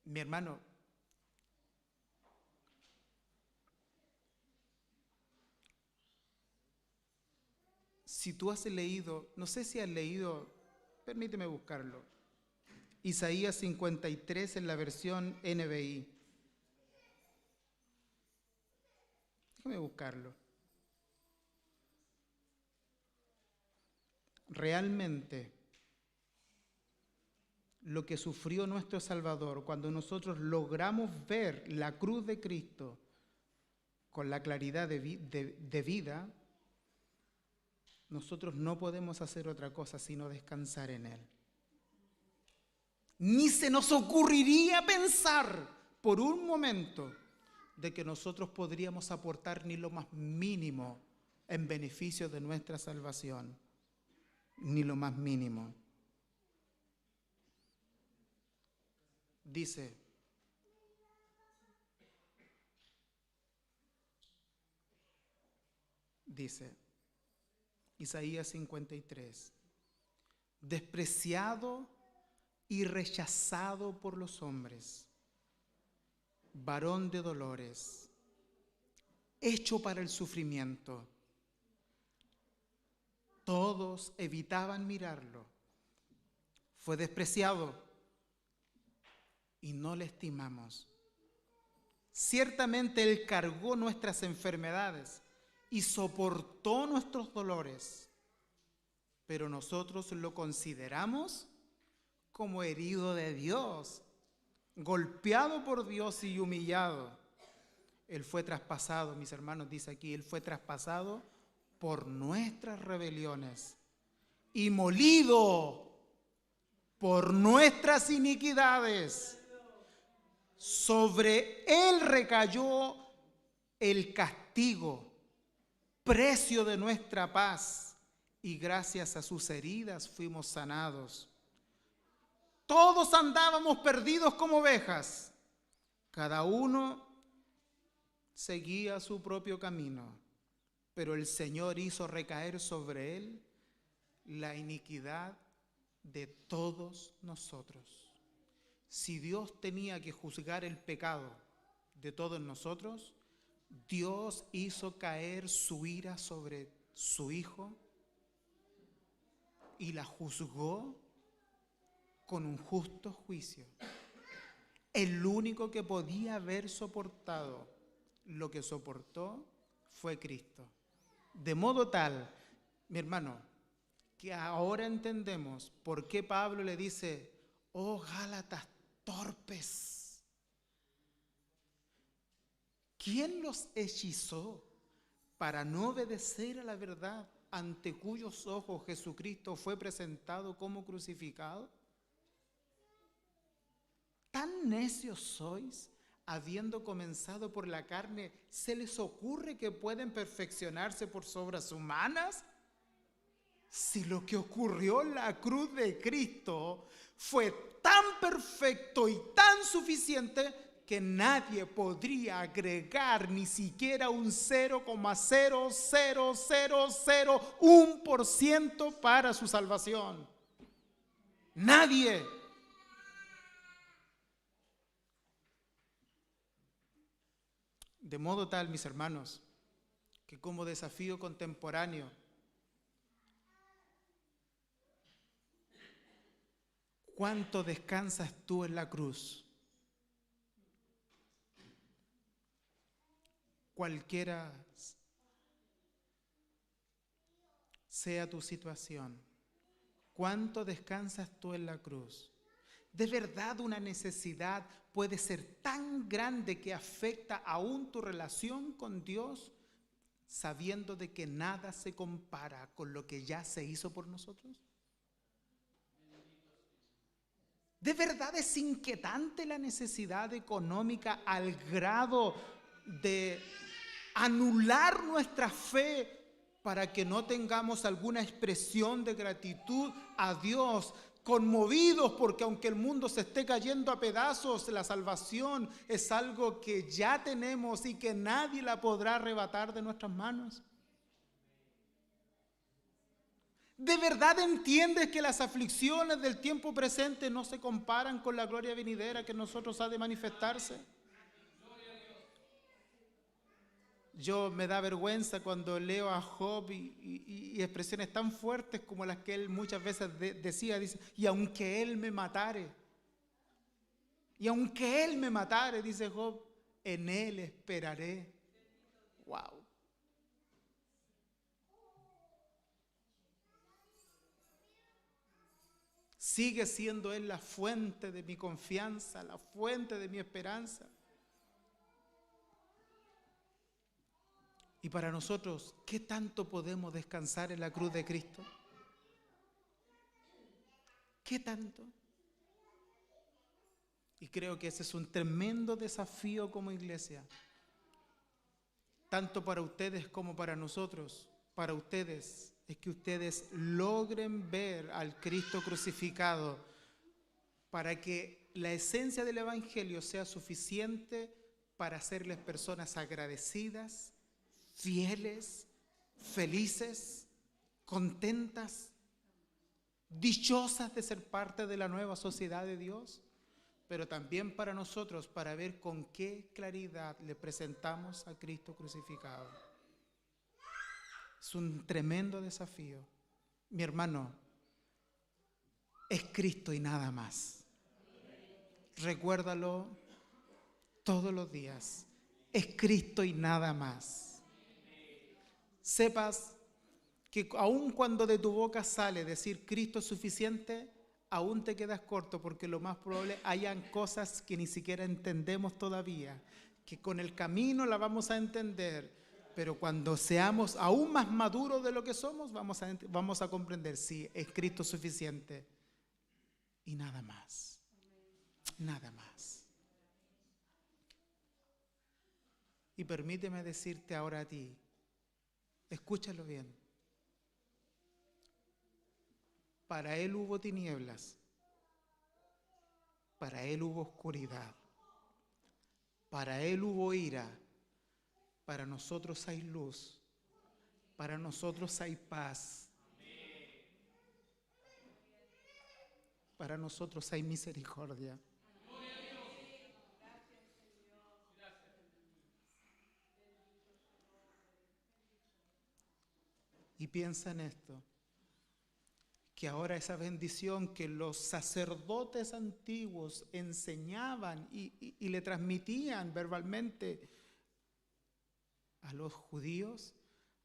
Mi hermano, si tú has leído, no sé si has leído, permíteme buscarlo, Isaías 53 en la versión NBI. Déjame buscarlo. Realmente, lo que sufrió nuestro Salvador, cuando nosotros logramos ver la cruz de Cristo con la claridad de vida, nosotros no podemos hacer otra cosa sino descansar en Él. Ni se nos ocurriría pensar por un momento de que nosotros podríamos aportar ni lo más mínimo en beneficio de nuestra salvación, ni lo más mínimo. Dice, Isaías 53, despreciado y rechazado por los hombres, varón de dolores, hecho para el sufrimiento. Todos evitaban mirarlo. Fue despreciado y no le estimamos. Ciertamente Él cargó nuestras enfermedades y soportó nuestros dolores, pero nosotros lo consideramos como herido de Dios, golpeado por Dios y humillado. Él fue traspasado, mis hermanos, dice aquí, Él fue traspasado por nuestras rebeliones y molido por nuestras iniquidades. Sobre Él recayó el castigo, precio de nuestra paz, y gracias a sus heridas fuimos sanados. Todos andábamos perdidos como ovejas, cada uno seguía su propio camino, pero el Señor hizo recaer sobre Él la iniquidad de todos nosotros. Si Dios tenía que juzgar el pecado de todos nosotros, Dios hizo caer su ira sobre su Hijo y la juzgó con un justo juicio. El único que podía haber soportado lo que soportó fue Cristo. De modo tal, mi hermano, que ahora entendemos por qué Pablo le dice: oh Gálatas torpes. ¿Quién los hechizó para no obedecer a la verdad, ante cuyos ojos Jesucristo fue presentado como crucificado? ¿Tan necios sois? Habiendo comenzado por la carne, ¿se les ocurre que pueden perfeccionarse por obras humanas? Si lo que ocurrió en la cruz de Cristo fue tan perfecto y tan suficiente que nadie podría agregar ni siquiera un 0,00001% para su salvación. Nadie. De modo tal, mis hermanos, que como desafío contemporáneo, ¿cuánto descansas tú en la cruz? Cualquiera sea tu situación, ¿cuánto descansas tú en la cruz? ¿De verdad una necesidad puede ser tan grande que afecta aún tu relación con Dios, sabiendo de que nada se compara con lo que ya se hizo por nosotros? ¿De verdad es inquietante la necesidad económica al grado de anular nuestra fe para que no tengamos alguna expresión de gratitud a Dios, conmovidos porque aunque el mundo se esté cayendo a pedazos, la salvación es algo que ya tenemos y que nadie la podrá arrebatar de nuestras manos? ¿De verdad entiendes que las aflicciones del tiempo presente no se comparan con la gloria venidera que en nosotros ha de manifestarse? Yo me da vergüenza cuando leo a Job y expresiones tan fuertes como las que él muchas veces decía, dice: y aunque él me matare, dice Job, en él esperaré. Wow. Sigue siendo Él la fuente de mi confianza, la fuente de mi esperanza. Y para nosotros, ¿qué tanto podemos descansar en la cruz de Cristo? ¿Qué tanto? Y creo que ese es un tremendo desafío como iglesia, tanto para ustedes como para nosotros. Para ustedes es que ustedes logren ver al Cristo crucificado para que la esencia del Evangelio sea suficiente para hacerles personas agradecidas, fieles, felices, contentas, dichosas de ser parte de la nueva sociedad de Dios, pero también para nosotros, para ver con qué claridad le presentamos a Cristo crucificado. Es un tremendo desafío. Mi hermano, es Cristo y nada más. Recuérdalo todos los días. Es Cristo y nada más. Sepas que aun cuando de tu boca sale decir Cristo es suficiente, aún te quedas corto, porque lo más probable hayan cosas que ni siquiera entendemos todavía, que con el camino la vamos a entender, pero cuando seamos aún más maduros de lo que somos, vamos a comprender, sí, es Cristo suficiente y nada más, nada más. Y permíteme decirte ahora a ti, escúchalo bien. Para Él hubo tinieblas, para Él hubo oscuridad, para Él hubo ira, para nosotros hay luz, para nosotros hay paz, para nosotros hay misericordia. Y piensa en esto, que ahora esa bendición que los sacerdotes antiguos enseñaban y le transmitían verbalmente a los judíos,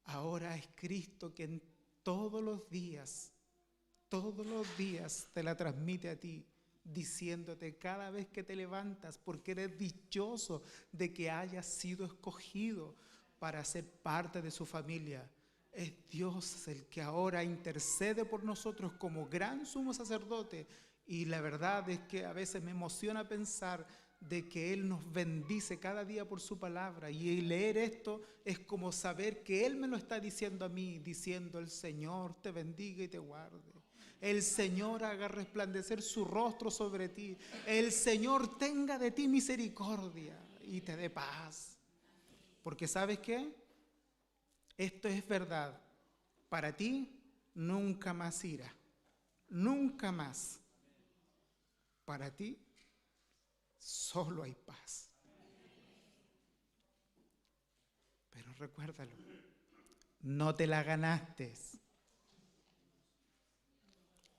ahora es Cristo quien todos los días te la transmite a ti, diciéndote cada vez que te levantas, porque eres dichoso de que hayas sido escogido para ser parte de su familia. Es Dios el que ahora intercede por nosotros como gran sumo sacerdote, y la verdad es que a veces me emociona pensar de que Él nos bendice cada día por su palabra, y leer esto es como saber que Él me lo está diciendo a mí, diciendo: el Señor te bendiga y te guarde, el Señor haga resplandecer su rostro sobre ti, el Señor tenga de ti misericordia y te dé paz. Porque ¿sabes qué? Esto es verdad. Para ti, nunca más ira. Nunca más. Para ti, solo hay paz. Pero recuérdalo, no te la ganaste.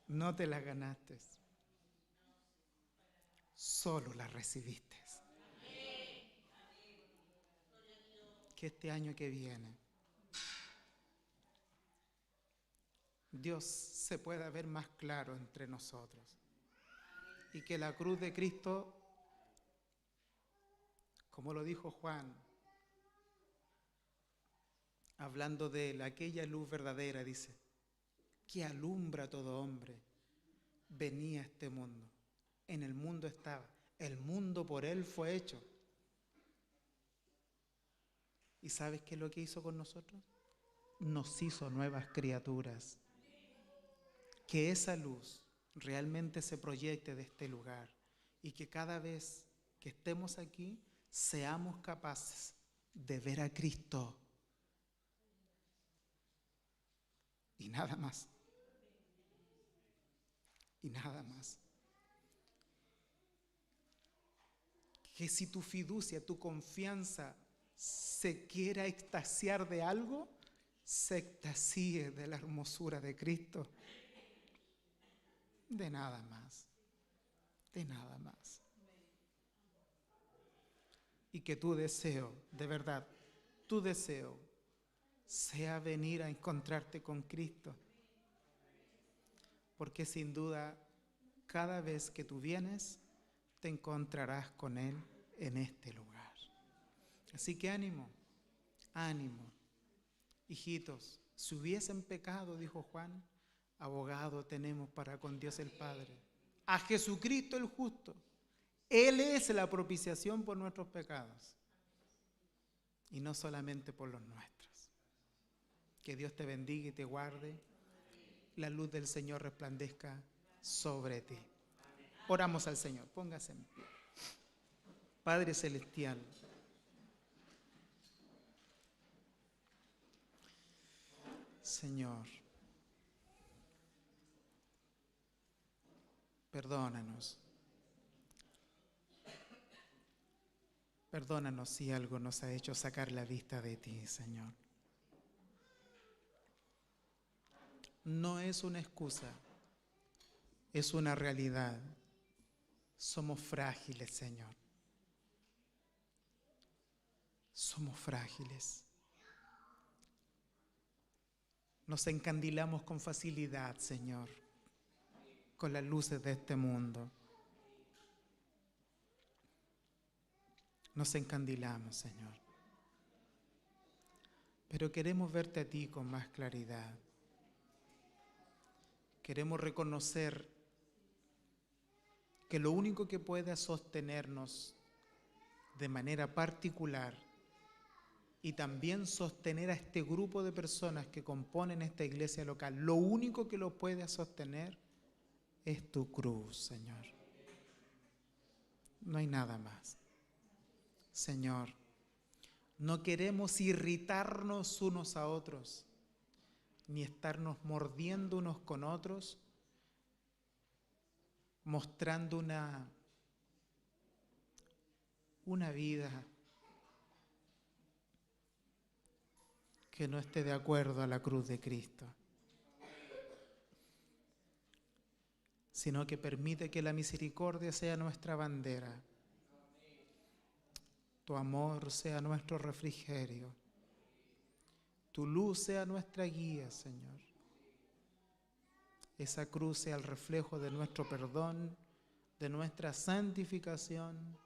No te la ganaste. Solo la recibiste. Que este año que viene, Dios se pueda ver más claro entre nosotros, y que la cruz de Cristo, como lo dijo Juan, hablando de él, aquella luz verdadera, dice, que alumbra a todo hombre, venía a este mundo. En el mundo estaba, el mundo por él fue hecho. ¿Y sabes qué es lo que hizo con nosotros? Nos hizo nuevas criaturas. Que esa luz realmente se proyecte de este lugar, y que cada vez que estemos aquí seamos capaces de ver a Cristo y nada más. Y nada más. Que si tu fiducia, tu confianza se quiera extasiar de algo, se extasíe de la hermosura de Cristo. De nada más. De nada más. Y que tu deseo, de verdad, tu deseo sea venir a encontrarte con Cristo. Porque sin duda, cada vez que tú vienes, te encontrarás con Él en este lugar. Así que ánimo, ánimo. Hijitos, si hubiesen pecado, dijo Juan, abogado tenemos para con Dios el Padre, a Jesucristo el justo. Él es la propiciación por nuestros pecados, y no solamente por los nuestros. Que Dios te bendiga y te guarde. La luz del Señor resplandezca sobre ti. Oramos al Señor. Póngase en pie. Padre Celestial, Señor, perdónanos. Perdónanos si algo nos ha hecho sacar la vista de ti, Señor. No es una excusa, es una realidad. Somos frágiles, Señor. Somos frágiles. Nos encandilamos con facilidad, Señor, con las luces de este mundo. Nos encandilamos, Señor. Pero queremos verte a ti con más claridad. Queremos reconocer que lo único que puede sostenernos de manera particular y también sostener a este grupo de personas que componen esta iglesia local. Lo único que lo puede sostener es tu cruz, Señor. No hay nada más. Señor, no queremos irritarnos unos a otros, ni estarnos mordiendo unos con otros, mostrando una vida que no esté de acuerdo a la cruz de Cristo, sino que permite que la misericordia sea nuestra bandera, tu amor sea nuestro refrigerio, tu luz sea nuestra guía, Señor. Esa cruz sea el reflejo de nuestro perdón, de nuestra santificación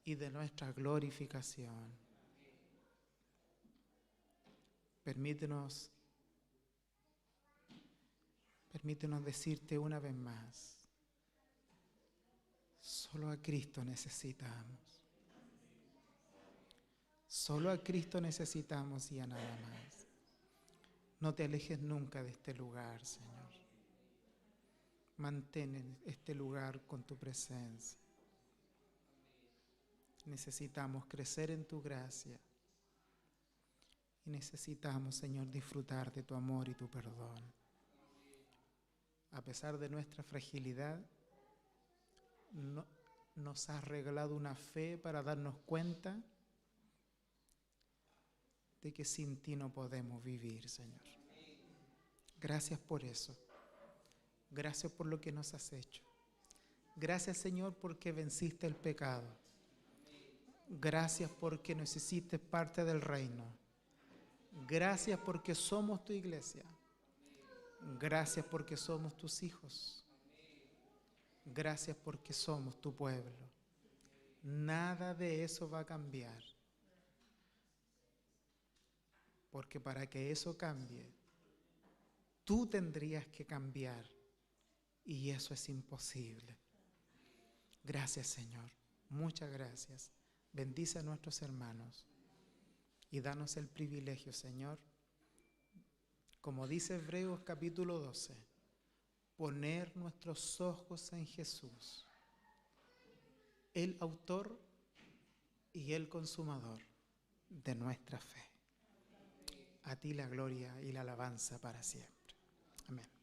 y de nuestra glorificación. Permítenos decirte una vez más, solo a Cristo necesitamos. Solo a Cristo necesitamos y a nada más. No te alejes nunca de este lugar, Señor. Mantén este lugar con tu presencia. Necesitamos crecer en tu gracia. Y necesitamos, Señor, disfrutar de tu amor y tu perdón. A pesar de nuestra fragilidad, nos has regalado una fe para darnos cuenta de que sin ti no podemos vivir, Señor. Gracias por eso. Gracias por lo que nos has hecho. Gracias, Señor, porque venciste el pecado. Gracias porque nos hiciste parte del reino. Gracias porque somos tu iglesia. Gracias porque somos tus hijos. Gracias porque somos tu pueblo. Nada de eso va a cambiar. Porque para que eso cambie, tú tendrías que cambiar. Y eso es imposible. Gracias, Señor. Muchas gracias. Bendice a nuestros hermanos. Y danos el privilegio, Señor, como dice Hebreos capítulo 12, poner nuestros ojos en Jesús, el autor y el consumador de nuestra fe. A ti la gloria y la alabanza para siempre. Amén.